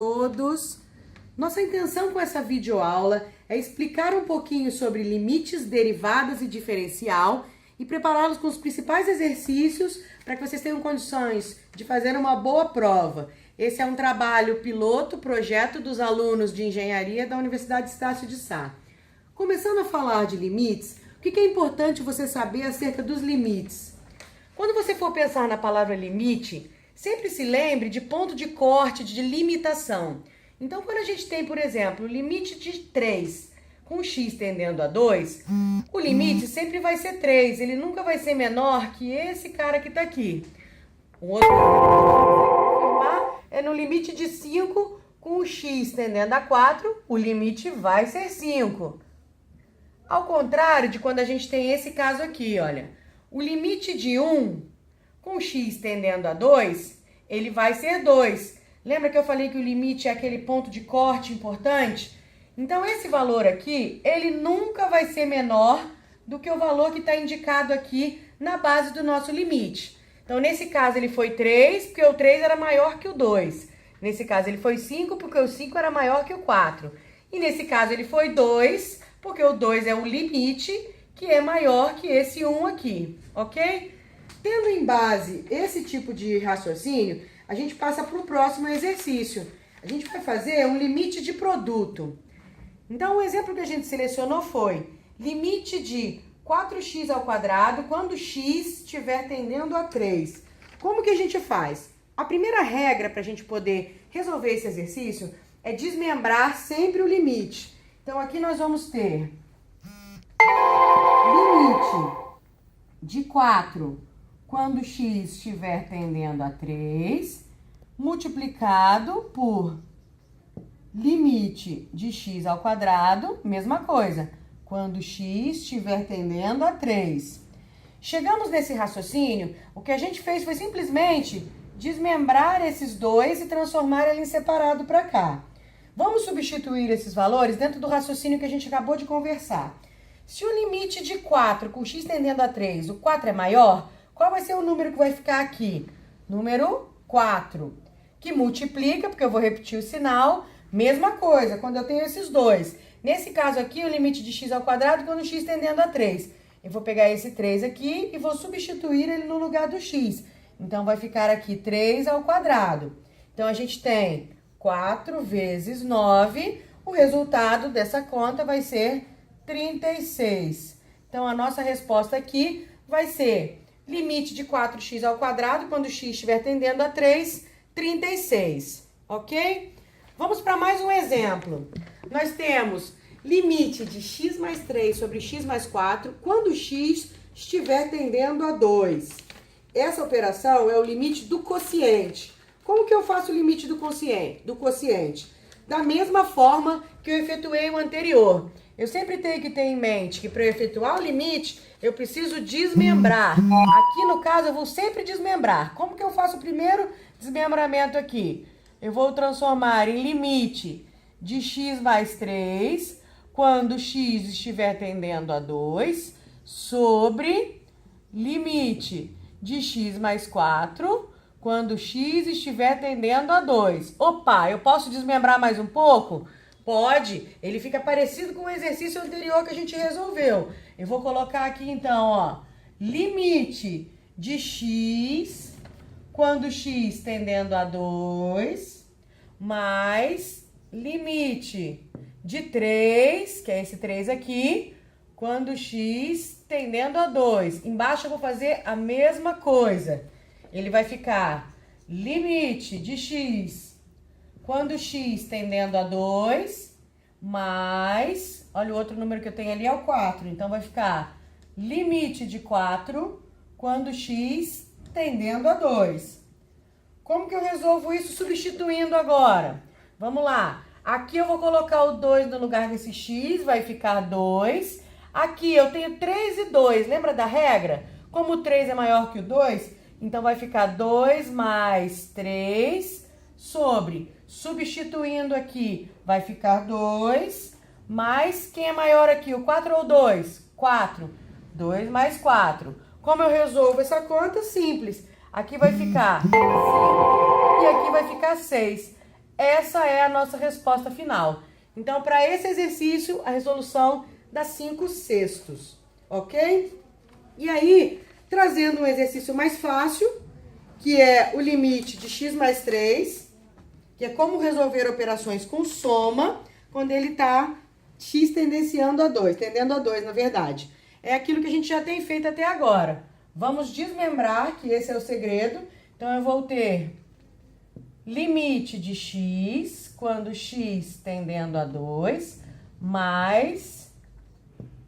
Todos. Nossa intenção com essa videoaula é explicar um pouquinho sobre limites, derivadas e diferencial e prepará-los com os principais exercícios para que vocês tenham condições de fazer uma boa prova. Esse é um trabalho piloto, projeto dos alunos de engenharia da Universidade Estácio de Sá. Começando a falar de limites, o que é importante você saber acerca dos limites? Quando você for pensar na palavra limite, sempre se lembre de ponto de corte, de limitação. Então, quando a gente tem, por exemplo, o limite de 3 com x tendendo a 2, o limite sempre vai ser 3, ele nunca vai ser menor que esse cara que está aqui. Um outro é no limite de 5 com o x tendendo a 4, o limite vai ser 5. Ao contrário de quando a gente tem esse caso aqui, olha, o limite de 1 com x tendendo a 2, ele vai ser 2. Lembra que eu falei que o limite é aquele ponto de corte importante? Então, esse valor aqui, ele nunca vai ser menor do que o valor que está indicado aqui na base do nosso limite. Então, nesse caso, ele foi 3, porque o 3 era maior que o 2. Nesse caso, ele foi 5, porque o 5 era maior que o 4. E nesse caso, ele foi 2, porque o 2 é o limite, que é maior que esse 1 aqui, ok? Tendo em base esse tipo de raciocínio, a gente passa para o próximo exercício. A gente vai fazer um limite de produto. Então, o exemplo que a gente selecionou foi limite de 4x ao quadrado quando x estiver tendendo a 3. Como que a gente faz? A primeira regra para a gente poder resolver esse exercício é desmembrar sempre o limite. Então, aqui nós vamos ter limite de 4 quando x estiver tendendo a 3, multiplicado por limite de x ao quadrado, mesma coisa, quando x estiver tendendo a 3. Chegamos nesse raciocínio, o que a gente fez foi simplesmente desmembrar esses dois e transformar ele em separado para cá. Vamos substituir esses valores dentro do raciocínio que a gente acabou de conversar. Se o limite de 4 com x tendendo a 3, o 4 é maior, qual vai ser o número que vai ficar aqui? Número 4, que multiplica, porque eu vou repetir o sinal, mesma coisa, quando eu tenho esses dois. Nesse caso aqui, o limite de x ao quadrado quando x tendendo a 3. Eu vou pegar esse 3 aqui e vou substituir ele no lugar do x. Então, vai ficar aqui 3 ao quadrado. Então, a gente tem 4 vezes 9, o resultado dessa conta vai ser 36. Então, a nossa resposta aqui vai ser limite de 4x ao quadrado, quando x estiver tendendo a 3, 36, ok? Vamos para mais um exemplo. Nós temos limite de x mais 3 sobre x mais 4, quando x estiver tendendo a 2. Essa operação é o limite do quociente. Como que eu faço o limite do quociente? Da mesma forma que eu efetuei o anterior. Eu sempre tenho que ter em mente que para eu efetuar o limite, eu preciso desmembrar. Aqui, no caso, eu vou sempre desmembrar. Como que eu faço o primeiro desmembramento aqui? Eu vou transformar em limite de x mais 3, quando x estiver tendendo a 2, sobre limite de x mais 4, quando x estiver tendendo a 2. Opa, eu posso desmembrar mais um pouco? Pode, ele fica parecido com o exercício anterior que a gente resolveu. Eu vou colocar aqui então, ó, limite de x, quando x tendendo a 2, mais limite de 3, que é esse 3 aqui, quando x tendendo a 2. Embaixo eu vou fazer a mesma coisa. Ele vai ficar limite de x, quando x tendendo a 2, mais, olha o outro número que eu tenho ali é o 4. Então, vai ficar limite de 4, quando x tendendo a 2. Como que eu resolvo isso substituindo agora? Vamos lá. Aqui eu vou colocar o 2 no lugar desse x, vai ficar 2. Aqui eu tenho 3 e 2, lembra da regra? Como o 3 é maior que o 2, então vai ficar 2 mais 3 sobre, substituindo aqui, vai ficar 2, mais, quem é maior aqui, o 4 ou o 2? 4. 2 mais 4. Como eu resolvo essa conta? Simples. Aqui vai ficar 5 e aqui vai ficar 6. essa é a nossa resposta final. Então, para esse exercício, a resolução dá 5/6, ok? E aí, trazendo um exercício mais fácil, que é o limite de x mais 3, que é como resolver operações com soma, quando ele está x tendendo a 2, na verdade. É aquilo que a gente já tem feito até agora. Vamos desmembrar, que esse é o segredo. Então, eu vou ter limite de x, quando x tendendo a 2, mais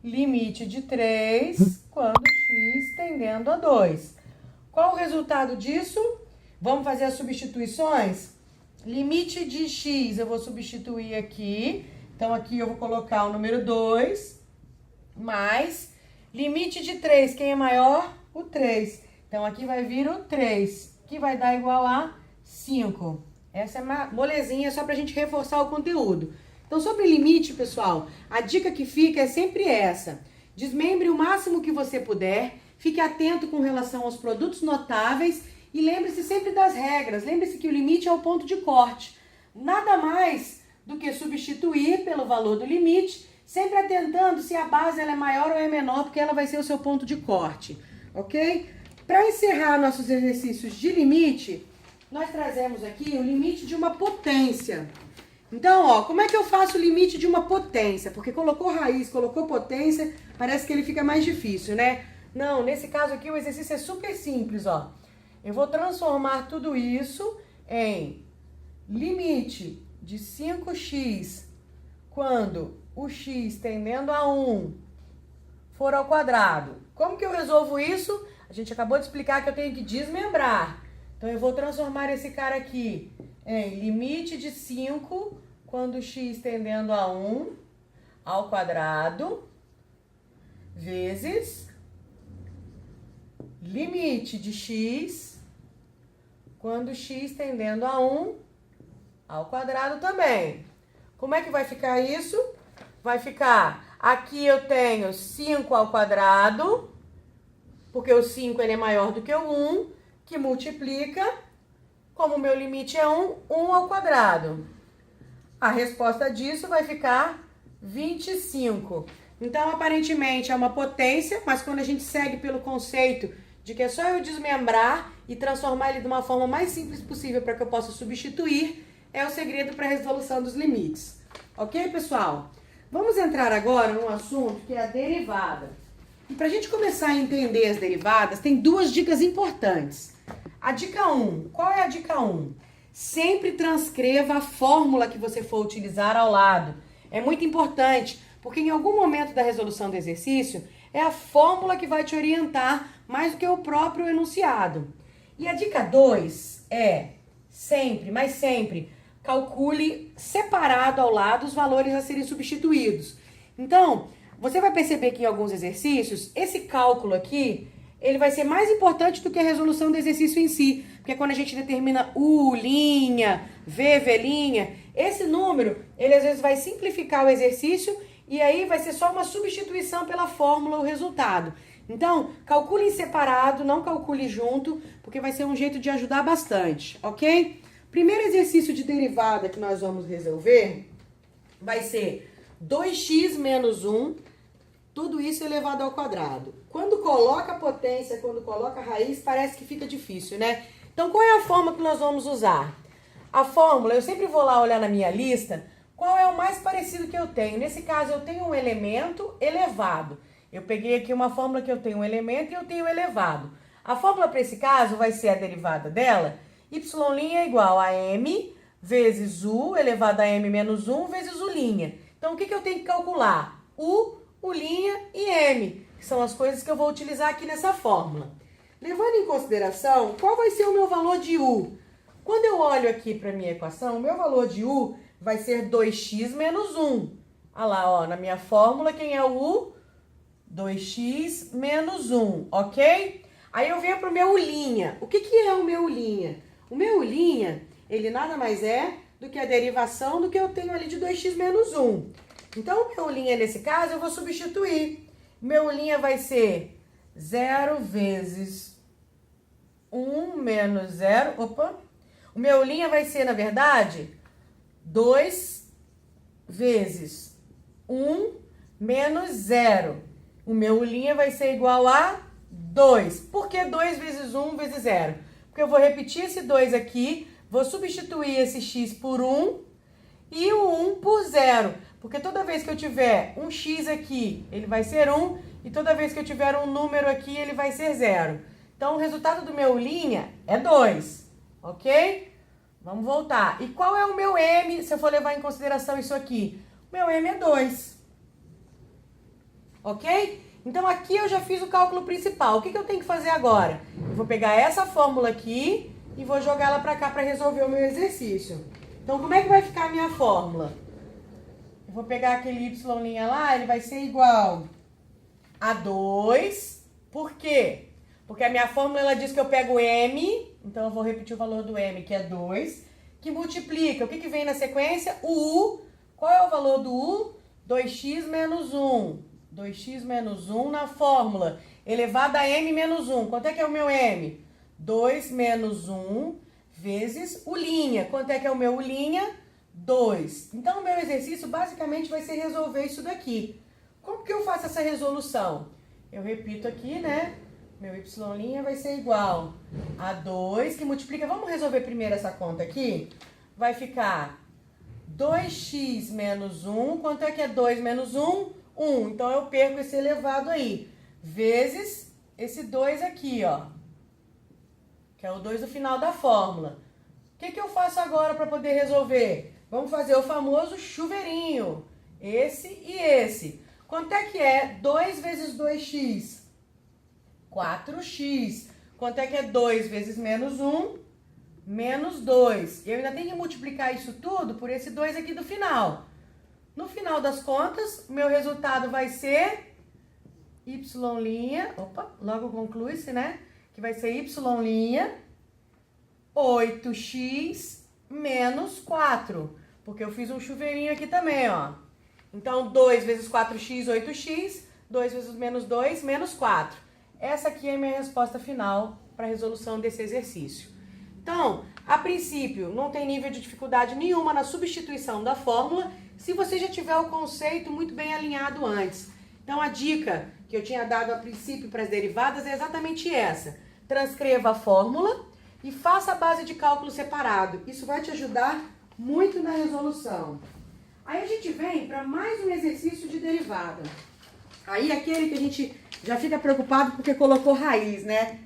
limite de 3, quando x tendendo a 2. Qual o resultado disso? Vamos fazer as substituições? Limite de x, eu vou substituir aqui. Então, aqui eu vou colocar o número 2, mais limite de 3. Quem é maior? O 3. Então, aqui vai vir o 3, que vai dar igual a 5. Essa é uma molezinha só pra gente reforçar o conteúdo. Então, sobre limite, pessoal, a dica que fica é sempre essa. Desmembre o máximo que você puder, fique atento com relação aos produtos notáveis e lembre-se sempre das regras. Lembre-se que o limite é o ponto de corte. Nada mais do que substituir pelo valor do limite, sempre atentando se a base ela é maior ou é menor, porque ela vai ser o seu ponto de corte, ok? Para encerrar nossos exercícios de limite, nós trazemos aqui o limite de uma potência. Então, ó, como é que eu faço o limite de uma potência? Porque colocou raiz, colocou potência, parece que ele fica mais difícil, né? Não, nesse caso aqui o exercício é super simples, ó. Eu vou transformar tudo isso em limite de 5x quando o x tendendo a 1 for ao quadrado. Como que eu resolvo isso? A gente acabou de explicar que eu tenho que desmembrar. Então, eu vou transformar esse cara aqui em limite de 5 quando x tendendo a 1 ao quadrado vezes limite de x quando x tendendo a 1 ao quadrado também. Como é que vai ficar isso? Vai ficar, aqui eu tenho 5 ao quadrado, porque o 5 ele é maior do que o 1, que multiplica, como o meu limite é 1, 1 ao quadrado. A resposta disso vai ficar 25. Então, aparentemente, é uma potência, mas quando a gente segue pelo conceito de que é só eu desmembrar e transformar ele de uma forma mais simples possível para que eu possa substituir, é o segredo para a resolução dos limites. Ok, pessoal? Vamos entrar agora num assunto que é a derivada. E para a gente começar a entender as derivadas, tem duas dicas importantes. A dica 1. Qual é a dica 1? Sempre transcreva a fórmula que você for utilizar ao lado. É muito importante, porque em algum momento da resolução do exercício, é a fórmula que vai te orientar mais do que o próprio enunciado. E a dica 2 é sempre, mas sempre, calcule separado ao lado os valores a serem substituídos. Então, você vai perceber que em alguns exercícios, esse cálculo aqui, ele vai ser mais importante do que a resolução do exercício em si. Porque quando a gente determina U', V', esse número, ele às vezes vai simplificar o exercício e aí vai ser só uma substituição pela fórmula, o resultado. Então, calcule em separado, não calcule junto, porque vai ser um jeito de ajudar bastante, ok? Primeiro exercício de derivada que nós vamos resolver vai ser 2x menos 1, tudo isso elevado ao quadrado. Quando coloca potência, quando coloca raiz, parece que fica difícil, né? Então, qual é a fórmula que nós vamos usar? A fórmula, eu sempre vou lá olhar na minha lista, qual é o mais parecido que eu tenho. Nesse caso, eu tenho um elemento elevado. Eu peguei aqui uma fórmula que eu tenho um elemento e eu tenho um elevado. A fórmula para esse caso vai ser a derivada dela, y' é igual a m vezes u elevado a m menos 1 vezes u'. Então, o que eu tenho que calcular? U', e m, que são as coisas que eu vou utilizar aqui nessa fórmula. Levando em consideração, qual vai ser o meu valor de u? Quando eu olho aqui para a minha equação, o meu valor de u vai ser 2x menos 1. Olha lá, ó, na minha fórmula, quem é o u? 2x menos 1, ok? Aí eu venho para o meu u'. O que é o meu u'? O meu u', ele nada mais é do que a derivação do que eu tenho ali de 2x menos 1. Então, o meu u', nesse caso, eu vou substituir. Meu u' vai ser 0 vezes 1 menos 0. Opa! O meu u' vai ser, na verdade, 2 vezes 1 menos 0. O meu U' vai ser igual a 2. Por que 2 vezes 1 vezes 0? Porque eu vou repetir esse 2 aqui, vou substituir esse x por 1 e o 1 por 0. Porque toda vez que eu tiver um x aqui, ele vai ser 1, e toda vez que eu tiver um número aqui, ele vai ser 0. Então, o resultado do meu U' é 2, ok? Vamos voltar. E qual é o meu M, se eu for levar em consideração isso aqui? O meu M é 2, ok? Então, aqui eu já fiz o cálculo principal. O que eu tenho que fazer agora? Eu vou pegar essa fórmula aqui e vou jogá-la para cá para resolver o meu exercício. Então, como é que vai ficar a minha fórmula? Eu vou pegar aquele y' lá, ele vai ser igual a 2. Por quê? Porque a minha fórmula, ela diz que eu pego M, então eu vou repetir o valor do M, que é 2, que multiplica. O que vem na sequência? O U. Qual é o valor do U? 2x menos 1. 2x menos 1 na fórmula elevado a M menos 1. Quanto é que é o meu M? 2 menos 1 vezes U'. Quanto é que é o meu U'? 2. Então, o meu exercício basicamente vai ser resolver isso daqui. Como que eu faço essa resolução? Eu repito aqui, né? Meu y' vai ser igual a 2, que multiplica... Vamos resolver primeiro essa conta aqui? Vai ficar 2x menos 1. Quanto é que é 2 menos 1? 1. Então, eu perco esse elevado aí. Vezes esse 2 aqui, ó. Que é o 2 do final da fórmula. O que eu faço agora para poder resolver? Vamos fazer o famoso chuveirinho. Esse e esse. Quanto é que é 2 vezes 2x? 4x. Quanto é que é 2 vezes menos 1? Menos 2. Eu ainda tenho que multiplicar isso tudo por esse 2 aqui do final. No final das contas, meu resultado vai ser y', opa, logo conclui-se, né? Que vai ser y', 8x menos 4. Porque eu fiz um chuveirinho aqui também, ó. Então, 2 vezes 4x, 8x. 2 vezes menos 2, menos 4. Essa aqui é a minha resposta final para a resolução desse exercício. Então, a princípio, não tem nível de dificuldade nenhuma na substituição da fórmula, se você já tiver o conceito muito bem alinhado antes. Então, a dica que eu tinha dado a princípio para as derivadas é exatamente essa. Transcreva a fórmula e faça a base de cálculo separado. Isso vai te ajudar muito na resolução. Aí a gente vem para mais um exercício de derivada. Aí aquele que a gente já fica preocupado porque colocou raiz, né?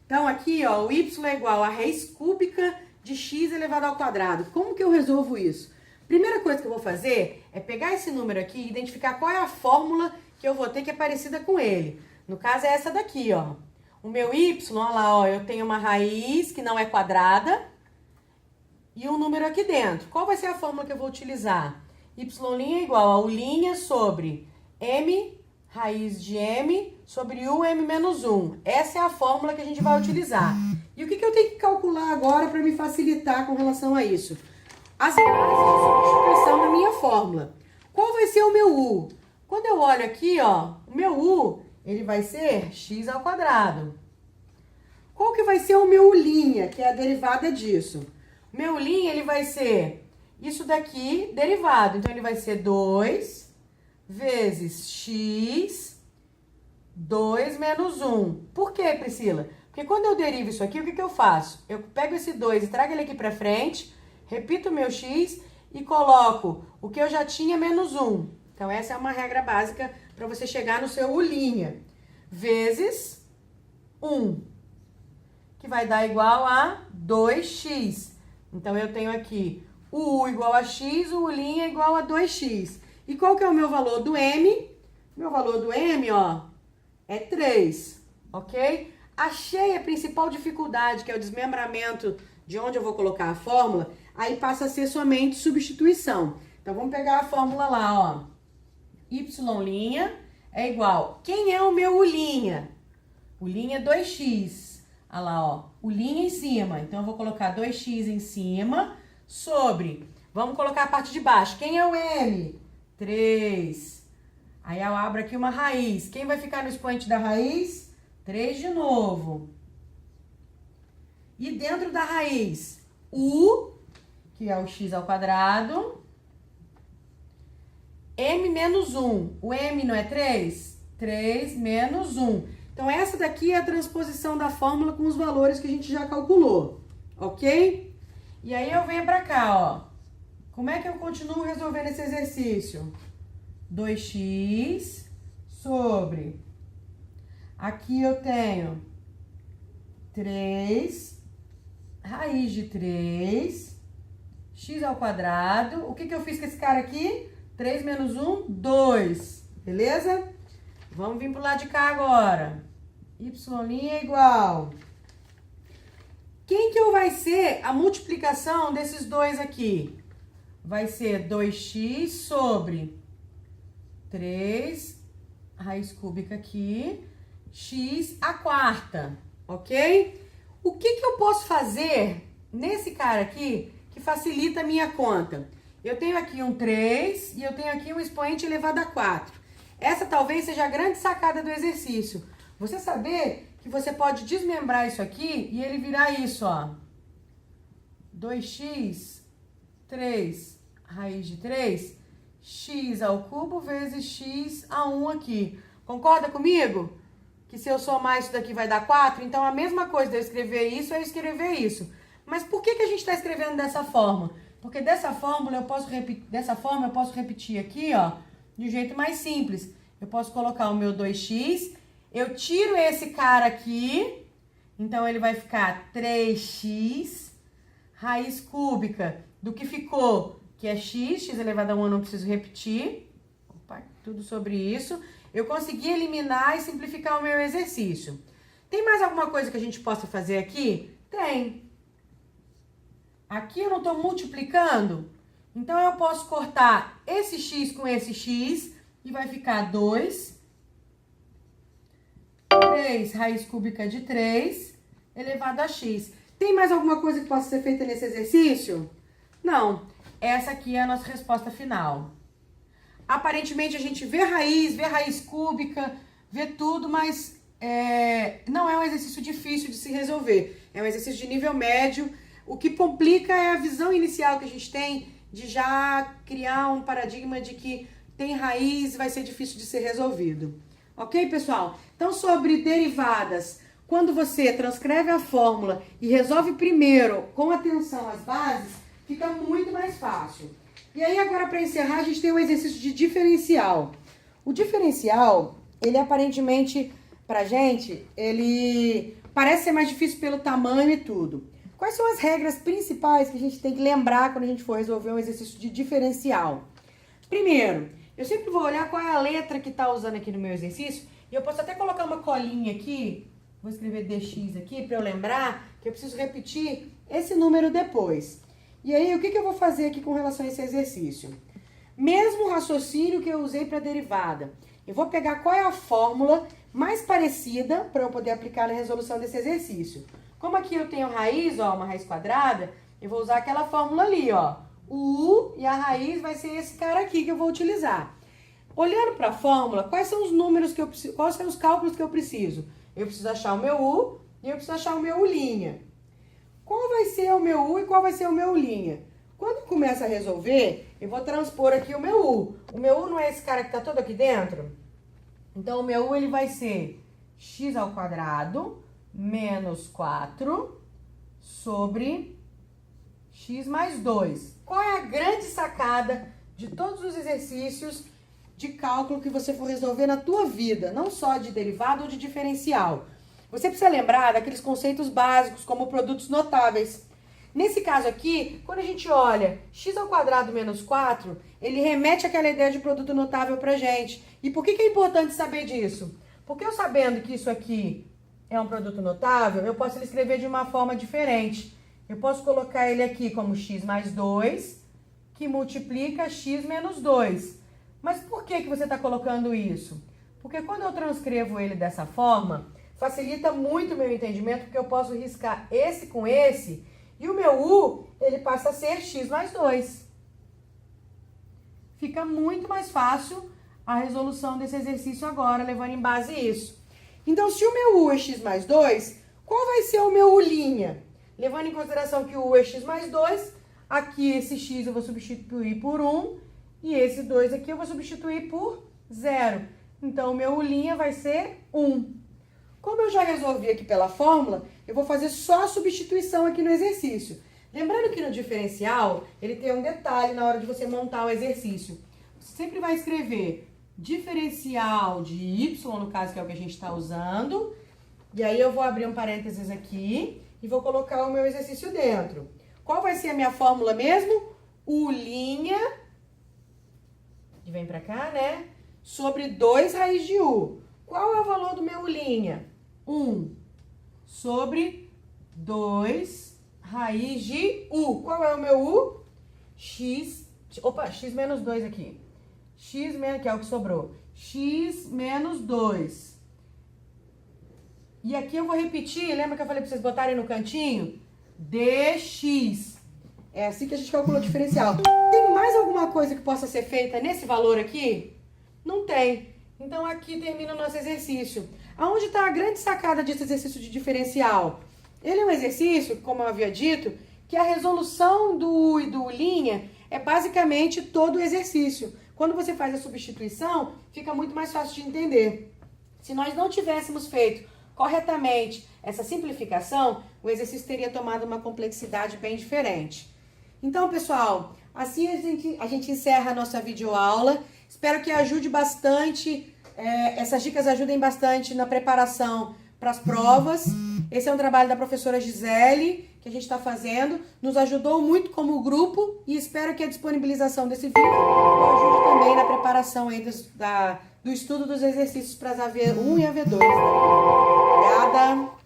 Então aqui, ó, o y é igual a raiz cúbica de x elevado ao quadrado. Como que eu resolvo isso? Primeira coisa que eu vou fazer é pegar esse número aqui e identificar qual é a fórmula que eu vou ter que é parecida com ele. No caso é essa daqui, ó. O meu y, olha lá, ó, eu tenho uma raiz que não é quadrada e um número aqui dentro. Qual vai ser a fórmula que eu vou utilizar? Y' é igual a U' sobre m raiz de m sobre u m menos 1. Essa é a fórmula que a gente vai utilizar. E o que eu tenho que calcular agora para me facilitar com relação a isso? As bases de substituição na minha fórmula. Qual vai ser o meu u? Quando eu olho aqui, ó, o meu u, ele vai ser x ao quadrado. Qual que vai ser o meu u', que é a derivada disso? O meu u', ele vai ser isso daqui derivado. Então, ele vai ser 2 vezes x, 2 menos 1. Por quê, Priscila? Porque quando eu derivo isso aqui, o que eu faço? Eu pego esse 2 e trago ele aqui pra frente, repito o meu x e coloco o que eu já tinha menos 1. Então, essa é uma regra básica para você chegar no seu u', vezes 1, que vai dar igual a 2x. Então, eu tenho aqui o u igual a x, o u' igual a 2x. E qual que é o meu valor do m? Meu valor do m, ó, é 3, ok? Achei a principal dificuldade, que é o desmembramento de onde eu vou colocar a fórmula, aí passa a ser somente substituição. Então, vamos pegar a fórmula lá, ó. Y' é igual... Quem é o meu u'? U' é 2x. Olha lá, ó. U' em cima. Então, eu vou colocar 2x em cima sobre... Vamos colocar a parte de baixo. Quem é o m? 3. Aí eu abro aqui uma raiz. Quem vai ficar no expoente da raiz? 3 de novo. E dentro da raiz, u, que é o x ao quadrado, m menos 1. O m não é 3? 3 menos 1. Então, essa daqui é a transposição da fórmula com os valores que a gente já calculou, ok? E aí, eu venho pra cá, ó. Como é que eu continuo resolvendo esse exercício? 2x sobre... Aqui eu tenho 3 raiz de 3, x ao quadrado. O que que eu fiz com esse cara aqui? 3 menos 1, 2. Beleza? Vamos vir pro lado de cá agora. Y' é igual. Quem que vai ser a multiplicação desses dois aqui? Vai ser 2x sobre 3, raiz cúbica aqui, x à quarta, ok? O que que eu posso fazer nesse cara aqui que facilita a minha conta? Eu tenho aqui um 3 e eu tenho aqui um expoente elevado a 4. Essa talvez seja a grande sacada do exercício. Você saber que você pode desmembrar isso aqui e ele virar isso, ó. 2x, 3, raiz de 3, x ao cubo vezes x a 1 aqui. Concorda comigo? Que se eu somar isso daqui vai dar 4, então a mesma coisa de eu escrever isso, é eu escrever isso. Mas por que que a gente está escrevendo dessa forma? Porque dessa forma eu posso repetir aqui, ó, de um jeito mais simples. Eu posso colocar o meu 2x, eu tiro esse cara aqui, então ele vai ficar 3x, raiz cúbica do que ficou, que é x elevado a 1, eu não preciso repetir. Opa, tudo sobre isso. Eu consegui eliminar e simplificar o meu exercício. Tem mais alguma coisa que a gente possa fazer aqui? Tem. Aqui eu não estou multiplicando, então eu posso cortar esse x com esse x e vai ficar 2, 3 raiz cúbica de 3 elevado a x. Tem mais alguma coisa que possa ser feita nesse exercício? Não. Essa aqui é a nossa resposta final. Aparentemente a gente vê raiz cúbica, vê tudo, mas não é um exercício difícil de se resolver. É um exercício de nível médio. O que complica é a visão inicial que a gente tem de já criar um paradigma de que tem raiz e vai ser difícil de ser resolvido. Ok, pessoal? Então, sobre derivadas, quando você transcreve a fórmula e resolve primeiro com atenção às bases, fica muito mais fácil. E aí, agora, para encerrar, a gente tem um exercício de diferencial. O diferencial, ele aparentemente, pra gente, ele parece ser mais difícil pelo tamanho e tudo. Quais são as regras principais que a gente tem que lembrar quando a gente for resolver um exercício de diferencial? Primeiro, eu sempre vou olhar qual é a letra que está usando aqui no meu exercício. E eu posso até colocar uma colinha aqui, vou escrever dx aqui, para eu lembrar que eu preciso repetir esse número depois. E aí, o que eu vou fazer aqui com relação a esse exercício? Mesmo raciocínio que eu usei para a derivada. Eu vou pegar qual é a fórmula mais parecida para eu poder aplicar na resolução desse exercício. Como aqui eu tenho raiz, ó, uma raiz quadrada, eu vou usar aquela fórmula ali, ó. O U e a raiz vai ser esse cara aqui que eu vou utilizar. Olhando para a fórmula, quais são os números que eu preciso, quais são os cálculos que eu preciso? Eu preciso achar o meu U e eu preciso achar o meu U'. Qual vai ser o meu U e qual vai ser o meu U'? Quando eu começo a resolver, eu vou transpor aqui o meu U. O meu U não é esse cara que está todo aqui dentro? Então, o meu U ele vai ser x ao quadrado menos 4 sobre x mais 2. Qual é a grande sacada de todos os exercícios de cálculo que você for resolver na tua vida? Não só de derivada ou de diferencial. Você precisa lembrar daqueles conceitos básicos, como produtos notáveis. Nesse caso aqui, quando a gente olha x ao quadrado menos 4, ele remete àquela ideia de produto notável pra gente. E por que é importante saber disso? Porque eu sabendo que isso aqui é um produto notável, eu posso escrever de uma forma diferente. Eu posso colocar ele aqui como x mais 2, que multiplica x menos 2. Mas por que você está colocando isso? Porque quando eu transcrevo ele dessa forma, facilita muito o meu entendimento, porque eu posso riscar esse com esse, e o meu U, ele passa a ser x mais 2. Fica muito mais fácil a resolução desse exercício agora, levando em base isso. Então, se o meu U é x mais 2, qual vai ser o meu U'? Levando em consideração que o U é x mais 2, Aqui esse x eu vou substituir por 1 e esse 2 aqui eu vou substituir por 0. Então, o meu U' vai ser 1. Como eu já resolvi aqui pela fórmula, eu vou fazer só a substituição aqui no exercício. Lembrando que no diferencial, ele tem um detalhe na hora de você montar o exercício. Você sempre vai escrever diferencial de y, no caso que é o que a gente está usando. E aí eu vou abrir um parênteses aqui e vou colocar o meu exercício dentro. Qual vai ser a minha fórmula mesmo? U', que vem pra cá, né? Sobre 2 raiz de U. Qual é o valor do meu U'? 1 sobre 2 raiz de U. Qual é o meu U? X menos 2 aqui. X menos, que é o que sobrou. X menos 2. E aqui eu vou repetir, lembra que eu falei pra vocês botarem no cantinho? dx. É assim que a gente calcula o diferencial. Tem mais alguma coisa que possa ser feita nesse valor aqui? Não tem. Então aqui termina o nosso exercício. Aonde está a grande sacada desse exercício de diferencial? Ele é um exercício, como eu havia dito, que a resolução do U e do U' é basicamente todo o exercício. Quando você faz a substituição, fica muito mais fácil de entender. Se nós não tivéssemos feito corretamente essa simplificação, o exercício teria tomado uma complexidade bem diferente. Então, pessoal, assim a gente encerra a nossa videoaula. Espero que ajude bastante, essas dicas ajudem bastante na preparação para as provas. Esse é um trabalho da professora Gisele, que a gente está fazendo. Nos ajudou muito como grupo e espero que a disponibilização desse vídeo ajude também na preparação aí do estudo dos exercícios para as AV1 e AV2. Obrigada!